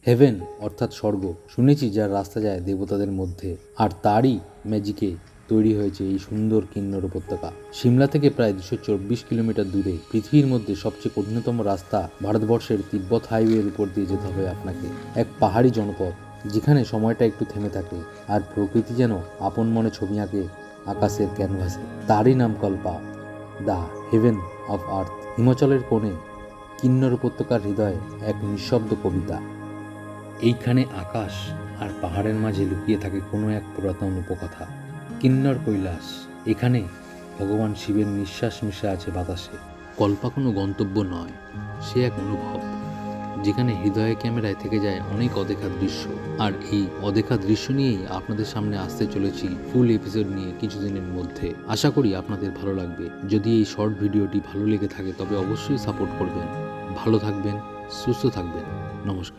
Haven অর্থাৎ স্বর্গ, শুনেছি যার রাস্তা যায় দেবতাদের মধ্যে, আর তারই ম্যাজিকে তৈরি হয়েছে এই সুন্দর কিন্নর উপত্যকা। সিমলা থেকে প্রায় 224 কিলোমিটার দূরে পৃথিবীর মধ্যে সবচেয়ে কঠিনতম রাস্তা ভারতবর্ষের তিব্বত হাইওয়ের উপর দিয়ে যেতে হবে আপনাকে। এক পাহাড়ি জনপদ যেখানে সময়টা একটু থেমে থাকে আর প্রকৃতি যেন আপন মনে ছবি আঁকে আকাশের ক্যানভাসে। তারই নাম Kalpa, the heaven of earth. হিমাচলের কোণে কিন্নর উপত্যকার হৃদয়ে এক নিঃশব্দ কবিতা। এইখানে আকাশ আর পাহাড়ের মাঝে লুকিয়ে থাকে কোনো এক পুরাতন উপকথা। কিন্নর কৈলাস, এখানে ভগবান শিবের নিঃশ্বাস মিশে আছে বাতাসে। কল্পা কোনো গন্তব্য নয়, সে এক অনুভব, যেখানে হৃদয়ে ক্যামেরায় থেকে যায় অনেক অদেখা দৃশ্য। আর এই অদেখা দৃশ্য নিয়েই আপনাদের সামনে আসতে চলেছি ফুল এপিসোড নিয়ে কিছুদিনের মধ্যে। আশা করি আপনাদের ভালো লাগবে। যদি এই শর্ট ভিডিওটি ভালো লেগে থাকে তবে অবশ্যই সাপোর্ট করবেন। ভালো থাকবেন, সুস্থ থাকবেন। নমস্কার।